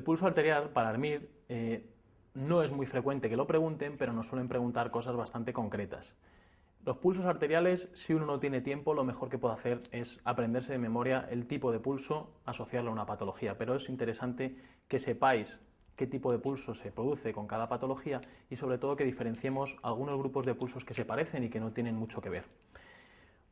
pulso arterial para dormir no es muy frecuente que lo pregunten, pero nos suelen preguntar cosas bastante concretas. Los pulsos arteriales, si uno no tiene tiempo, lo mejor que puede hacer es aprenderse de memoria el tipo de pulso, asociarlo a una patología, pero es interesante que sepáis qué tipo de pulso se produce con cada patología y sobre todo que diferenciemos algunos grupos de pulsos que se parecen y que no tienen mucho que ver.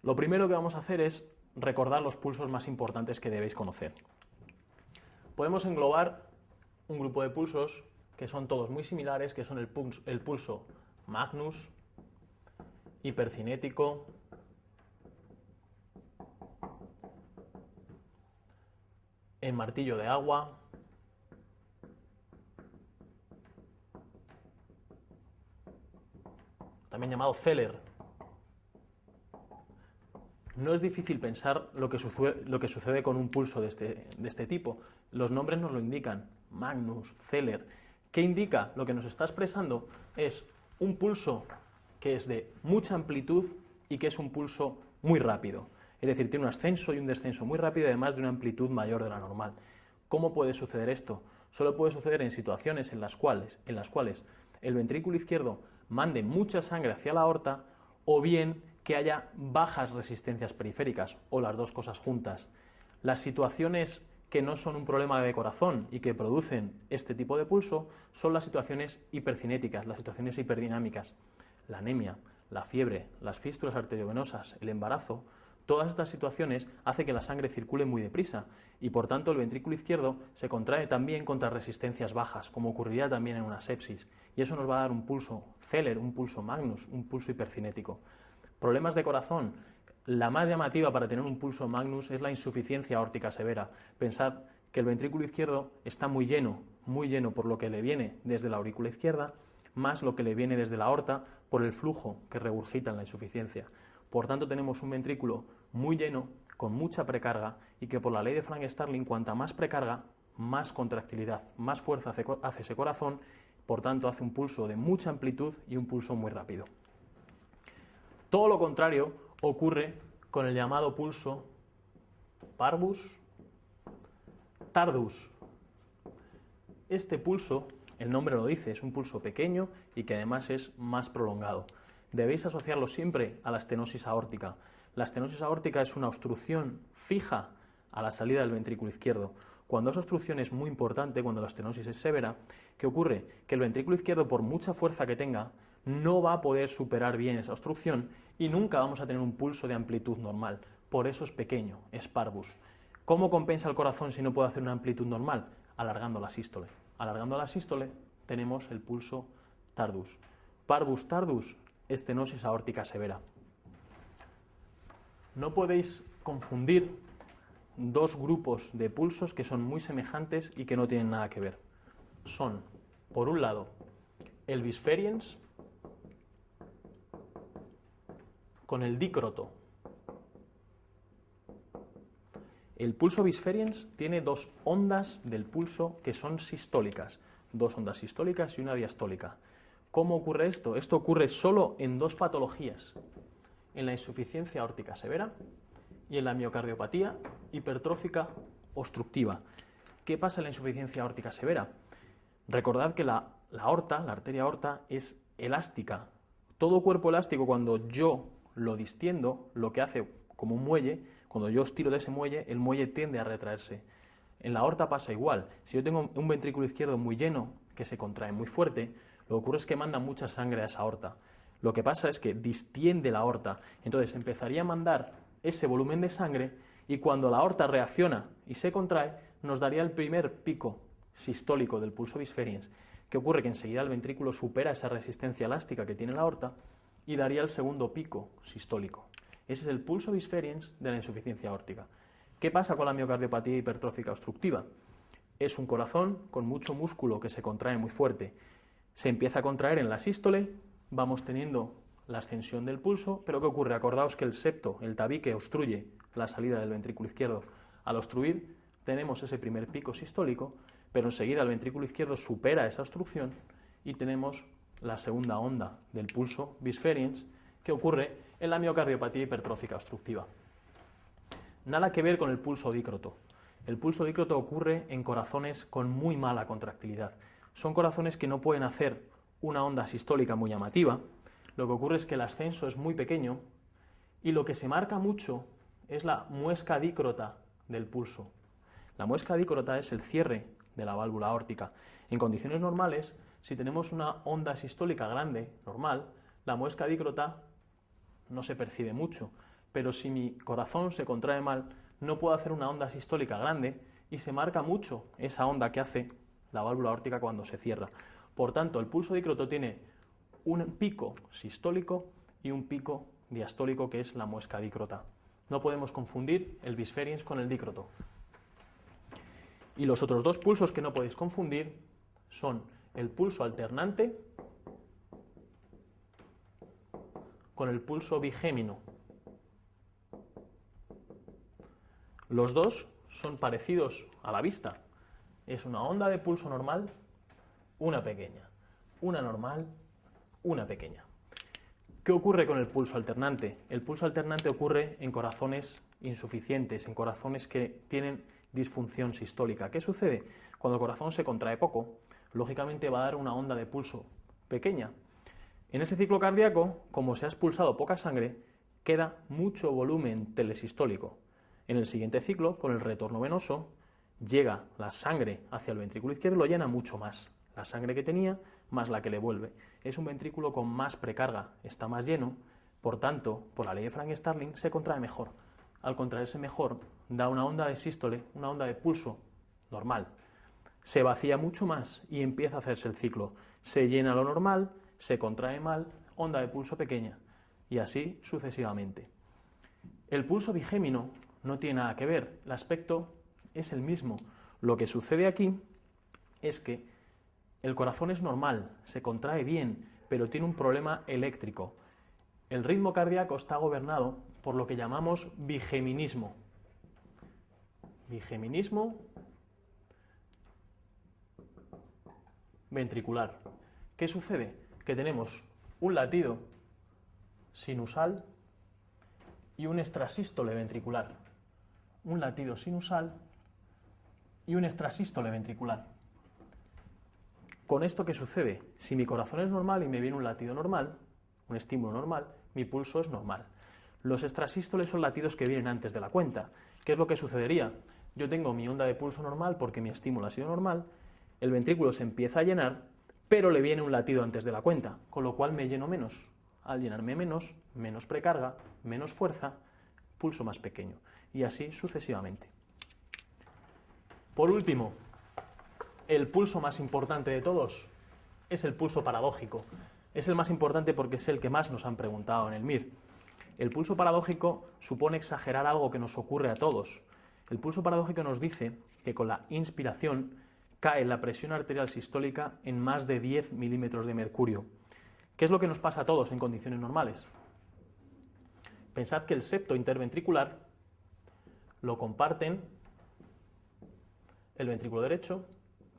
Lo primero que vamos a hacer es recordar los pulsos más importantes que debéis conocer. Podemos englobar un grupo de pulsos que son todos muy similares, que son el pulso Magnus, hipercinético, el martillo de agua, también llamado Zeller. No es difícil pensar lo que sucede con un pulso de este tipo. Los nombres nos lo indican. Magnus, Zeller. ¿Qué indica? Lo que nos está expresando es un pulso que es de mucha amplitud y que es un pulso muy rápido. Es decir, tiene un ascenso y un descenso muy rápido, además de una amplitud mayor de la normal. ¿Cómo puede suceder esto? Solo puede suceder en situaciones en las cuales el ventrículo izquierdo mande mucha sangre hacia la aorta o bien que haya bajas resistencias periféricas o las dos cosas juntas. Las situaciones que no son un problema de corazón y que producen este tipo de pulso son las situaciones hipercinéticas, las situaciones hiperdinámicas. La anemia, la fiebre, las fístulas arteriovenosas, el embarazo, todas estas situaciones hacen que la sangre circule muy deprisa y por tanto el ventrículo izquierdo se contrae también contra resistencias bajas, como ocurriría también en una sepsis, y eso nos va a dar un pulso Zeller, un pulso Magnus, un pulso hipercinético. Problemas de corazón. La más llamativa para tener un pulso Magnus es la insuficiencia aórtica severa. Pensad que el ventrículo izquierdo está muy lleno por lo que le viene desde la aurícula izquierda, más lo que le viene desde la aorta por el flujo que regurgita en la insuficiencia. Por tanto, tenemos un ventrículo muy lleno, con mucha precarga, y que por la ley de Frank-Starling, cuanta más precarga, más contractilidad, más fuerza hace ese corazón, por tanto hace un pulso de mucha amplitud y un pulso muy rápido. Todo lo contrario ocurre con el llamado pulso parvus tardus. Este pulso, el nombre lo dice, es un pulso pequeño y que además es más prolongado. Debéis asociarlo siempre a la estenosis aórtica. La estenosis aórtica es una obstrucción fija a la salida del ventrículo izquierdo. Cuando esa obstrucción es muy importante, cuando la estenosis es severa, ¿qué ocurre? Que el ventrículo izquierdo, por mucha fuerza que tenga, no va a poder superar bien esa obstrucción y nunca vamos a tener un pulso de amplitud normal. Por eso es pequeño, es parvus. ¿Cómo compensa el corazón si no puede hacer una amplitud normal? Alargando la sístole. Alargando la sístole tenemos el pulso tardus. Parvus tardus, estenosis aórtica severa. No podéis confundir dos grupos de pulsos que son muy semejantes y que no tienen nada que ver. Son, por un lado, el bisferiens con el dícroto. El pulso bisferiens tiene dos ondas del pulso que son sistólicas, dos ondas sistólicas y una diastólica. ¿Cómo ocurre esto? Esto ocurre solo en dos patologías, en la insuficiencia aórtica severa y en la miocardiopatía hipertrófica obstructiva. ¿Qué pasa en la insuficiencia aórtica severa? Recordad que la aorta, la arteria aorta, es elástica. Todo cuerpo elástico, cuando yo lo distiendo, lo que hace como un muelle, cuando yo estiro de ese muelle, el muelle tiende a retraerse. En la aorta pasa igual. Si yo tengo un ventrículo izquierdo muy lleno, que se contrae muy fuerte, lo que ocurre es que manda mucha sangre a esa aorta. Lo que pasa es que distiende la aorta. Entonces empezaría a mandar ese volumen de sangre y cuando la aorta reacciona y se contrae, nos daría el primer pico sistólico del pulso bisferiens. ¿Qué ocurre? Que enseguida el ventrículo supera esa resistencia elástica que tiene la aorta y daría el segundo pico sistólico. Ese es el pulso bisferiens de la insuficiencia aórtica. ¿Qué pasa con la miocardiopatía hipertrófica obstructiva? Es un corazón con mucho músculo que se contrae muy fuerte. Se empieza a contraer en la sístole, vamos teniendo la ascensión del pulso, pero ¿qué ocurre? Acordaos que el septo, el tabique, obstruye la salida del ventrículo izquierdo. Al obstruir tenemos ese primer pico sistólico, pero enseguida el ventrículo izquierdo supera esa obstrucción y tenemos la segunda onda del pulso bisferiens que ocurre en la miocardiopatía hipertrófica obstructiva. Nada que ver con el pulso dícroto. El pulso dícroto ocurre en corazones con muy mala contractilidad. Son corazones que no pueden hacer una onda sistólica muy llamativa. Lo que ocurre es que el ascenso es muy pequeño y lo que se marca mucho es la muesca dícrota del pulso. La muesca dícrota es el cierre de la válvula aórtica. En condiciones normales, si tenemos una onda sistólica grande, normal, la muesca dícrota no se percibe mucho, pero si mi corazón se contrae mal, no puedo hacer una onda sistólica grande y se marca mucho esa onda que hace la válvula aórtica cuando se cierra. Por tanto, el pulso dícroto tiene un pico sistólico y un pico diastólico, que es la muesca dícrota. No podemos confundir el bisferiens con el dícroto. Y los otros dos pulsos que no podéis confundir son el pulso alternante con el pulso bigémino. Los dos son parecidos a la vista. Es una onda de pulso normal, una pequeña. Una normal, una pequeña. ¿Qué ocurre con el pulso alternante? El pulso alternante ocurre en corazones insuficientes, en corazones que tienen disfunción sistólica. ¿Qué sucede? Cuando el corazón se contrae poco, lógicamente va a dar una onda de pulso pequeña. En ese ciclo cardíaco, como se ha expulsado poca sangre, queda mucho volumen telesistólico. En el siguiente ciclo, con el retorno venoso, llega la sangre hacia el ventrículo izquierdo y lo llena mucho más. La sangre que tenía más la que le vuelve. Es un ventrículo con más precarga, está más lleno, por tanto, por la ley de Frank-Starling, se contrae mejor. Al contraerse mejor, da una onda de sístole, una onda de pulso normal. Se vacía mucho más y empieza a hacerse el ciclo. Se llena lo normal, se contrae mal, onda de pulso pequeña, y así sucesivamente. El pulso bigémino no tiene nada que ver, el aspecto es el mismo. Lo que sucede aquí es que el corazón es normal, se contrae bien, pero tiene un problema eléctrico. El ritmo cardíaco está gobernado por lo que llamamos bigeminismo. Bigeminismo ventricular. ¿Qué sucede? Que tenemos un latido sinusal y un extrasístole ventricular. Un latido sinusal y un extrasístole ventricular. ¿Con esto qué sucede? Si mi corazón es normal y me viene un latido normal, un estímulo normal, mi pulso es normal. Los extrasístoles son latidos que vienen antes de la cuenta. ¿Qué es lo que sucedería? Yo tengo mi onda de pulso normal porque mi estímulo ha sido normal, el ventrículo se empieza a llenar, pero le viene un latido antes de la cuenta, con lo cual me lleno menos. Al llenarme menos, menos precarga, menos fuerza, pulso más pequeño. Y así sucesivamente. Por último, el pulso más importante de todos es el pulso paradójico. Es el más importante porque es el que más nos han preguntado en el MIR. El pulso paradójico supone exagerar algo que nos ocurre a todos. El pulso paradójico nos dice que con la inspiración cae la presión arterial sistólica en más de 10 milímetros de mercurio. ¿Qué es lo que nos pasa a todos en condiciones normales? Pensad que el septo interventricular lo comparten el ventrículo derecho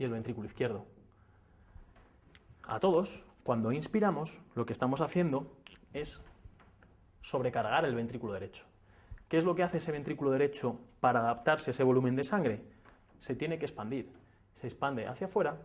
y el ventrículo izquierdo. A todos, cuando inspiramos, lo que estamos haciendo es sobrecargar el ventrículo derecho. ¿Qué es lo que hace ese ventrículo derecho para adaptarse a ese volumen de sangre? Se tiene que expandir. Se expande hacia afuera,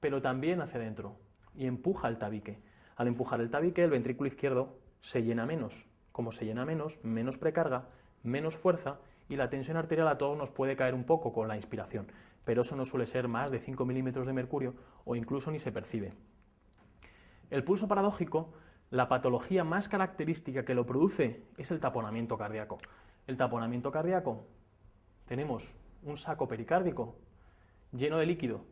pero también hacia adentro, y empuja el tabique. Al empujar el tabique, el ventrículo izquierdo se llena menos. Como se llena menos, menos precarga, menos fuerza, y la tensión arterial a todos nos puede caer un poco con la inspiración, pero eso no suele ser más de 5 milímetros de mercurio o incluso ni se percibe. El pulso paradójico, la patología más característica que lo produce es el taponamiento cardíaco. El taponamiento cardíaco, tenemos un saco pericárdico lleno de líquido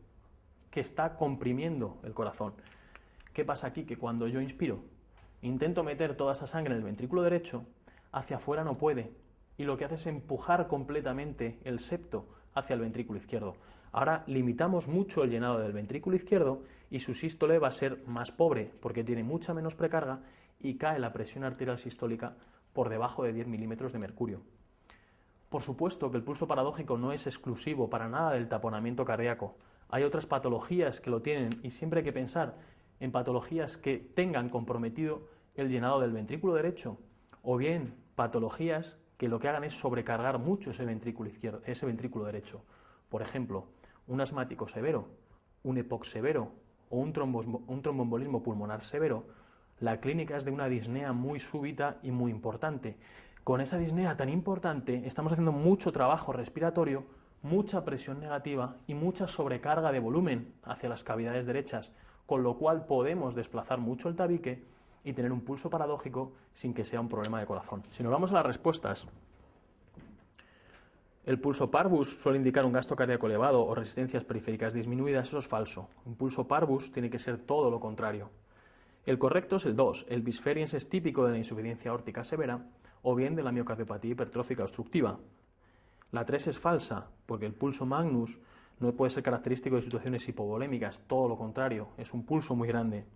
que está comprimiendo el corazón. ¿Qué pasa aquí? Que cuando yo inspiro, intento meter toda esa sangre en el ventrículo derecho, hacia afuera no puede, y lo que hace es empujar completamente el septo hacia el ventrículo izquierdo. Ahora limitamos mucho el llenado del ventrículo izquierdo y su sístole va a ser más pobre porque tiene mucha menos precarga y cae la presión arterial sistólica por debajo de 10 milímetros de mercurio. Por supuesto que el pulso paradójico no es exclusivo para nada del taponamiento cardíaco. Hay otras patologías que lo tienen y siempre hay que pensar en patologías que tengan comprometido el llenado del ventrículo derecho o bien patologías que lo que hagan es sobrecargar mucho ese ventrículo derecho. Por ejemplo, un asmático severo, un EPOC severo o un tromboembolismo pulmonar severo, la clínica es de una disnea muy súbita y muy importante. Con esa disnea tan importante estamos haciendo mucho trabajo respiratorio, mucha presión negativa y mucha sobrecarga de volumen hacia las cavidades derechas, con lo cual podemos desplazar mucho el tabique y tener un pulso paradójico sin que sea un problema de corazón. Si nos vamos a las respuestas, el pulso parvus suele indicar un gasto cardíaco elevado o resistencias periféricas disminuidas, eso es falso. Un pulso parvus tiene que ser todo lo contrario. El correcto es el 2, el bisferiens es típico de la insuficiencia aórtica severa o bien de la miocardiopatía hipertrófica obstructiva. La 3 es falsa, porque el pulso magnus no puede ser característico de situaciones hipovolémicas, todo lo contrario, es un pulso muy grande.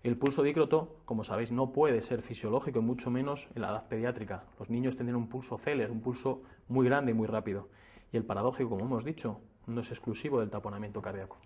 El pulso dícroto, como sabéis, no puede ser fisiológico y mucho menos en la edad pediátrica. Los niños tendrán un pulso Zeller, un pulso muy grande y muy rápido. Y el paradójico, como hemos dicho, no es exclusivo del taponamiento cardíaco.